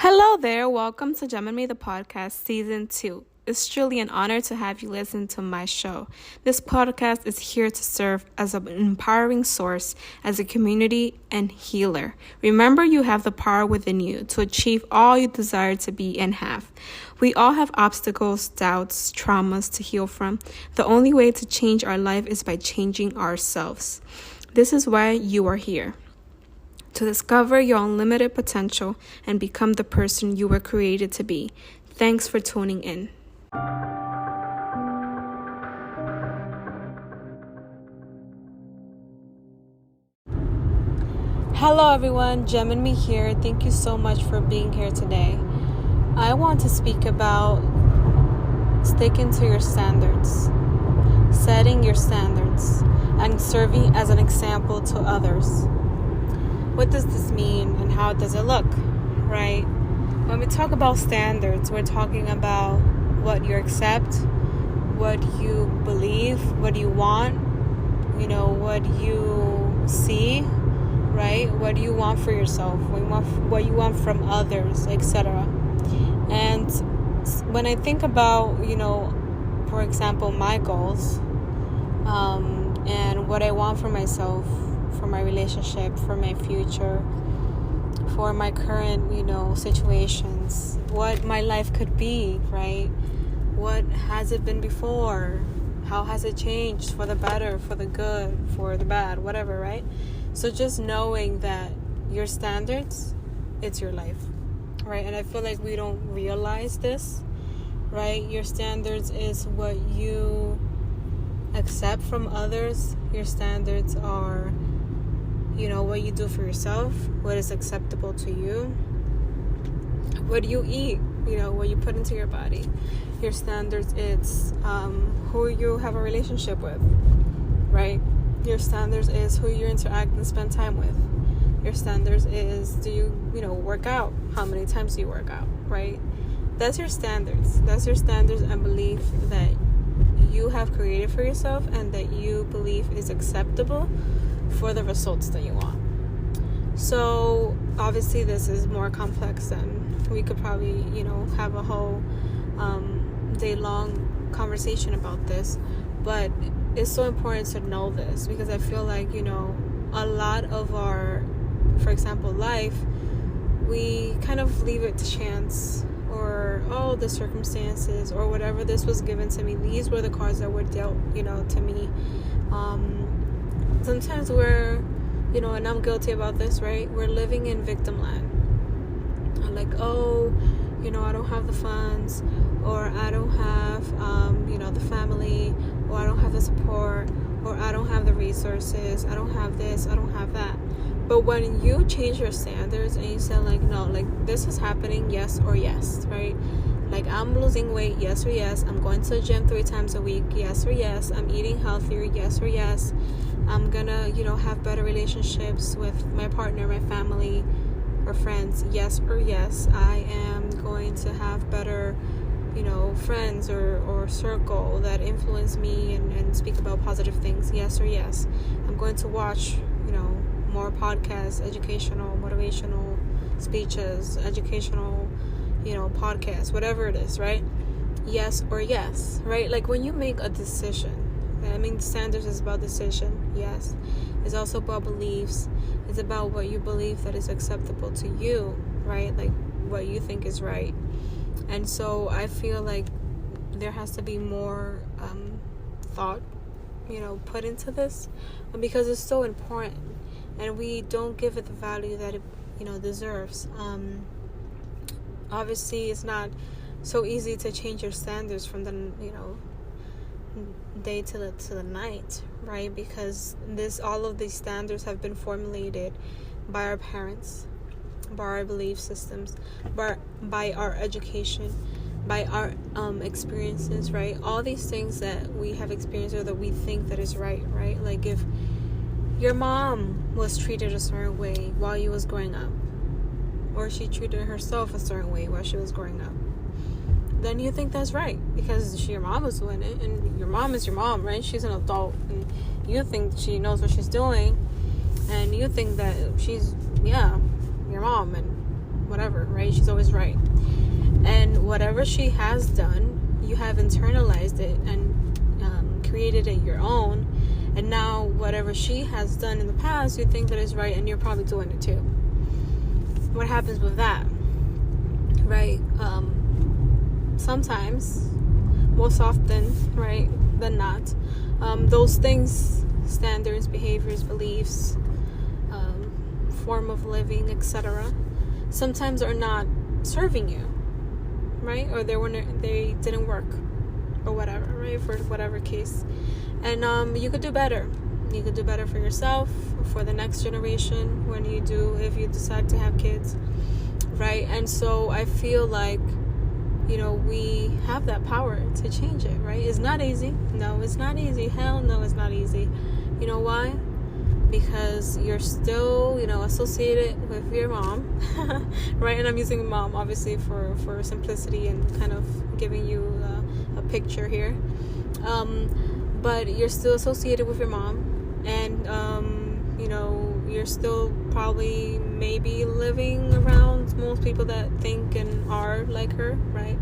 Hello there, welcome to Gemini the Podcast Season 2. It's truly an honor to have you listen to my show. This podcast is here to serve as an empowering source, as a community and healer. Remember, you have the power within you to achieve all you desire to be and have. We all have obstacles, doubts, traumas to heal from. The only way to change our life is by changing ourselves. This is why you are here. To discover your unlimited potential and become the person you were created to be. Thanks for tuning in. Hello everyone, Gemini here. Thank you so much for being here today. I want to speak about sticking to your standards, setting your standards, and serving as an example to others. What does this mean and how does it look, right? When we talk about standards, we're talking about what you accept, what you believe, what you want, what you see, right? What do you want for yourself, what you want from others, etc. And when I think about, for example, my goals and what I want for myself, for my relationship, for my future, for my current, situations, what my life could be, right? What has it been before? How has it changed for the better, for the good, for the bad, whatever, right? So just knowing that your standards, it's your life, right? And I feel like we don't realize this, right? Your standards is what you accept from others. Your standards are what you do for yourself, what is acceptable to you, what you eat, what you put into your body. Your standards, it's who you have a relationship with, right? Your standards is who you interact and spend time with. Your standards is, do you, work out? How many times do you work out, right? That's your standards. That's your standards and belief that you have created for yourself and that you believe is acceptable for the results that you want. So obviously this is more complex than we could probably have a whole day-long conversation about this, but it's so important to know this because I feel like a lot of our, for example, life, we kind of leave it to chance or the circumstances or whatever. This was given to me, these were the cards that were dealt to me. Sometimes we're, and I'm guilty about this, right? We're living in victim land. I'm like, I don't have the funds, or I don't have, the family, or I don't have the support, or I don't have the resources, I don't have this, I don't have that. But when you change your standards and you say no, this is happening, yes or yes, right? I'm losing weight, yes or yes. I'm going to the gym 3 times a week, yes or yes. I'm eating healthier, yes or yes. I'm gonna, have better relationships with my partner, my family, or friends, yes or yes. I am going to have better, friends or circle that influence me and speak about positive things, yes or yes. I'm going to watch, more podcasts, educational, motivational speeches, educational, podcasts, whatever it is, right? Yes or yes, right? When you make a decision, standards is about decision, yes. It's also about beliefs. It's about what you believe that is acceptable to you, right? What you think is right. And so I feel like there has to be more thought, put into this because it's so important. And we don't give it the value that it, deserves. Obviously, it's not so easy to change your standards from the, day to the night, right? Because all of these standards have been formulated by our parents, by our belief systems, by our education, by our experiences, right? All these things that we have experienced or that we think that is right? If your mom was treated a certain way while you was growing up, or she treated herself a certain way while she was growing up, then you think that's right because your mom was doing it, and your mom is your mom, right? She's an adult, and you think she knows what she's doing, and you think that she's your mom, and whatever, right? She's always right. And whatever she has done, you have internalized it and created it your own. And now whatever she has done in the past, you think that is right, and you're probably doing it too. What happens with that, right? Sometimes, most often, right, than not, those things, standards, behaviors, beliefs, form of living, etc., sometimes are not serving you, right? Or they didn't work, or whatever, right? For whatever case. And you could do better. You could do better for yourself, for the next generation, if you decide to have kids, right? And so I feel like, we have that power to change it, right? It's not easy. No, it's not easy. Hell no, it's not easy. You know why? Because you're still, associated with your mom, right? And I'm using mom, obviously, for simplicity and kind of giving you a picture here. But you're still associated with your mom, and, you're still probably maybe living around most people that think and are like her, right?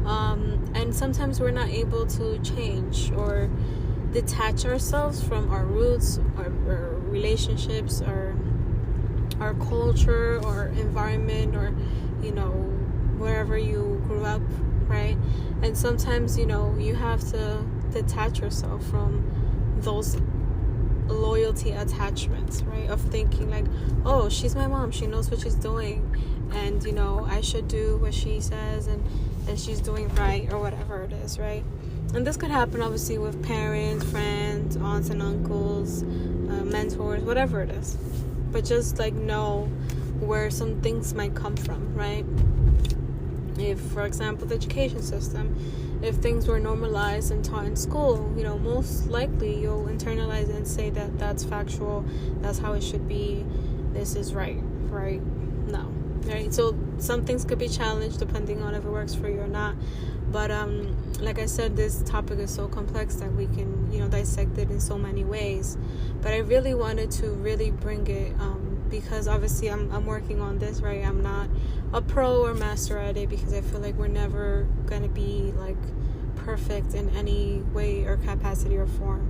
And sometimes we're not able to change or detach ourselves from our roots, our relationships, our culture, or environment, or, wherever you grew up, right? And sometimes, you have to detach yourself from those loyalty attachments, right? Of thinking like, oh, she's my mom, she knows what she's doing, and I should do what she says, and she's doing right, or whatever it is, right? And this could happen obviously with parents, friends, aunts and uncles, mentors, whatever it is. But just know where some things might come from, right? If, for example, the education system, if things were normalized and taught in school, most likely you'll internalize it and say that that's factual, that's how it should be, this is right? No, right? So some things could be challenged depending on if it works for you or not. But like I said, this topic is so complex that we can, dissect it in so many ways. But I really wanted to really bring it because obviously I'm working on this, right? I'm not a pro or master at it, because I feel like we're never going to be perfect in any way or capacity or form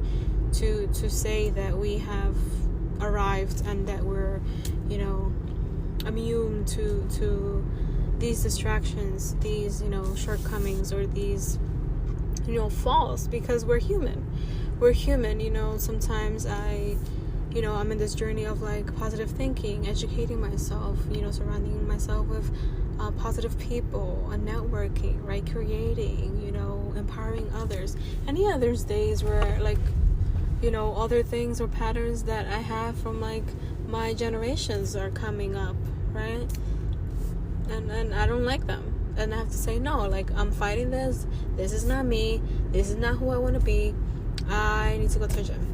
to say that we have arrived and that we're, immune to these distractions, these, shortcomings, or these, faults, because we're human. Sometimes I'm in this journey of positive thinking, educating myself, surrounding myself with positive people, and networking, right? Creating, empowering others. And yeah, there's days where other things or patterns that I have from my generations are coming up, right? And I don't like them. And I have to say no, I'm fighting this. This is not me. This is not who I want to be. I need to go to the gym.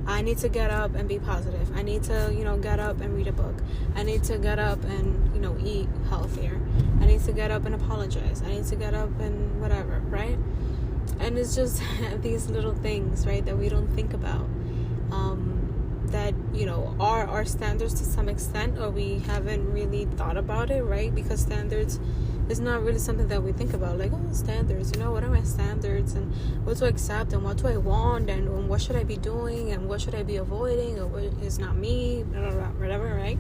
I need to get up and be positive. I need to, get up and read a book. I need to get up and, eat healthier. I need to get up and apologize. I need to get up and whatever, right? And it's just these little things, right, that we don't think about. That, are our standards to some extent, or we haven't really thought about it, right? Because standards is not really something that we think about. Standards, what are my standards, and what do I accept, and what do I want, and what should I be doing, and what should I be avoiding, or what is not me, blah, blah, blah, whatever, right?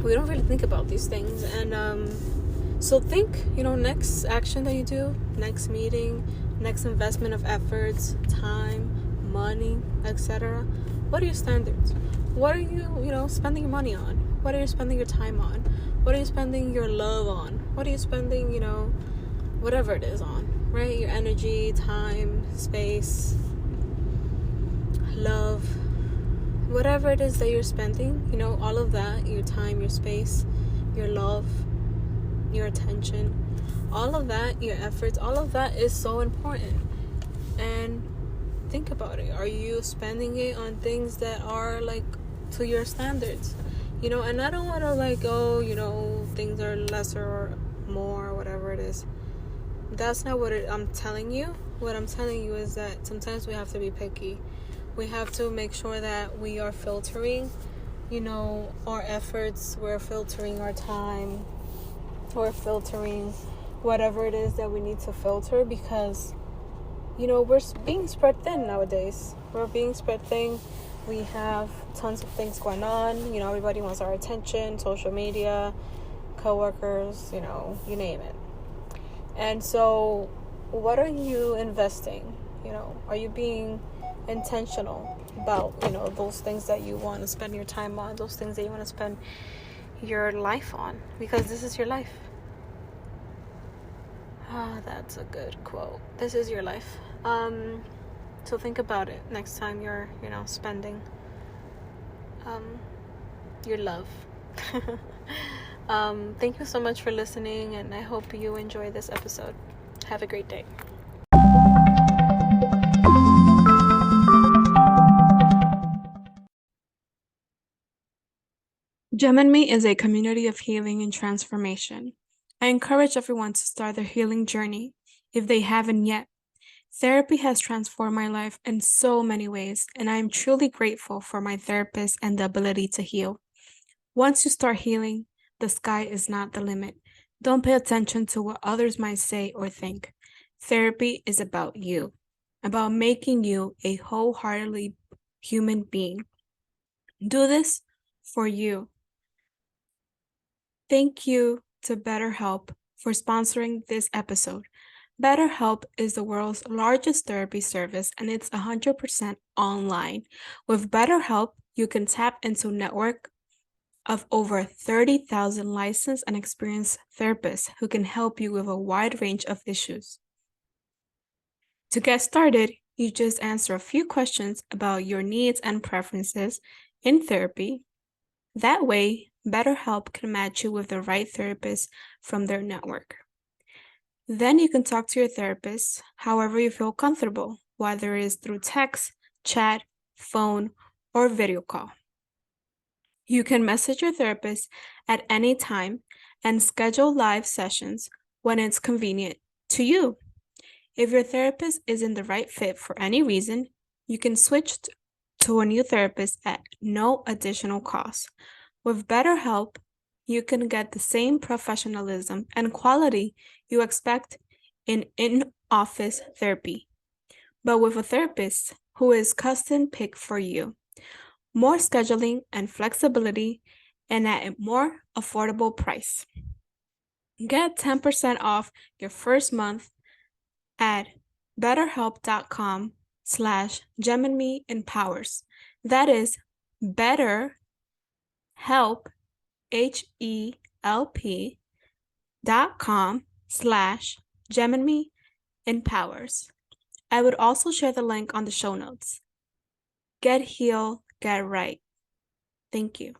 We don't really think about these things. And so think, next action that you do, next meeting, next investment of efforts, time, money, etc. What are your standards? What are you, spending your money on? What are you spending your time on? What are you spending your love on? What are you spending, whatever it is on, right? Your energy, time, space, love, whatever it is that you're spending, all of that, your time, your space, your love, your attention, all of that, your efforts, all of that is so important. And think about it. Are you spending it on things that are to your standards? And I don't want to things are lesser or more, or whatever it is. That's not what I'm telling you. What I'm telling you is that sometimes we have to be picky. We have to make sure that we are filtering our efforts, we're filtering our time, we're filtering whatever it is that we need to filter, because we're being spread thin nowadays. We're being spread thin. We have tons of things going on. Everybody wants our attention, social media, coworkers, you name it. And so what are you investing? Are you being intentional about, those things that you want to spend your time on, those things that you want to spend your life on? Because this is your life. That's a good quote. This is your life. So think about it next time you're, spending your love. Thank you so much for listening, and I hope you enjoy this episode. Have a great day. Gem and Me is a community of healing and transformation. I encourage everyone to start their healing journey if they haven't yet. Therapy has transformed my life in so many ways, and I am truly grateful for my therapist and the ability to heal. Once you start healing, the sky is not the limit. Don't pay attention to what others might say or think. Therapy is about you, about making you a wholeheartedly human being. Do this for you. Thank you to BetterHelp for sponsoring this episode. BetterHelp is the world's largest therapy service, and it's 100% online. With BetterHelp, you can tap into a network of over 30,000 licensed and experienced therapists who can help you with a wide range of issues. To get started, you just answer a few questions about your needs and preferences in therapy. That way, BetterHelp can match you with the right therapist from their network. Then you can talk to your therapist however you feel comfortable, whether it is through text, chat, phone, or video call. You can message your therapist at any time and schedule live sessions when it's convenient to you. If your therapist isn't the right fit for any reason, you can switch to a new therapist at no additional cost. With BetterHelp, you can get the same professionalism and quality you expect in in-office therapy, but with a therapist who is custom picked for you. More scheduling and flexibility, and at a more affordable price. Get 10% off your first month at betterhelp.com/GemandMeEmpowers. That is BetterHelp, HELP.com/GemandMeEmpowers. I would also share the link on the show notes. Get healed, get right. Thank you.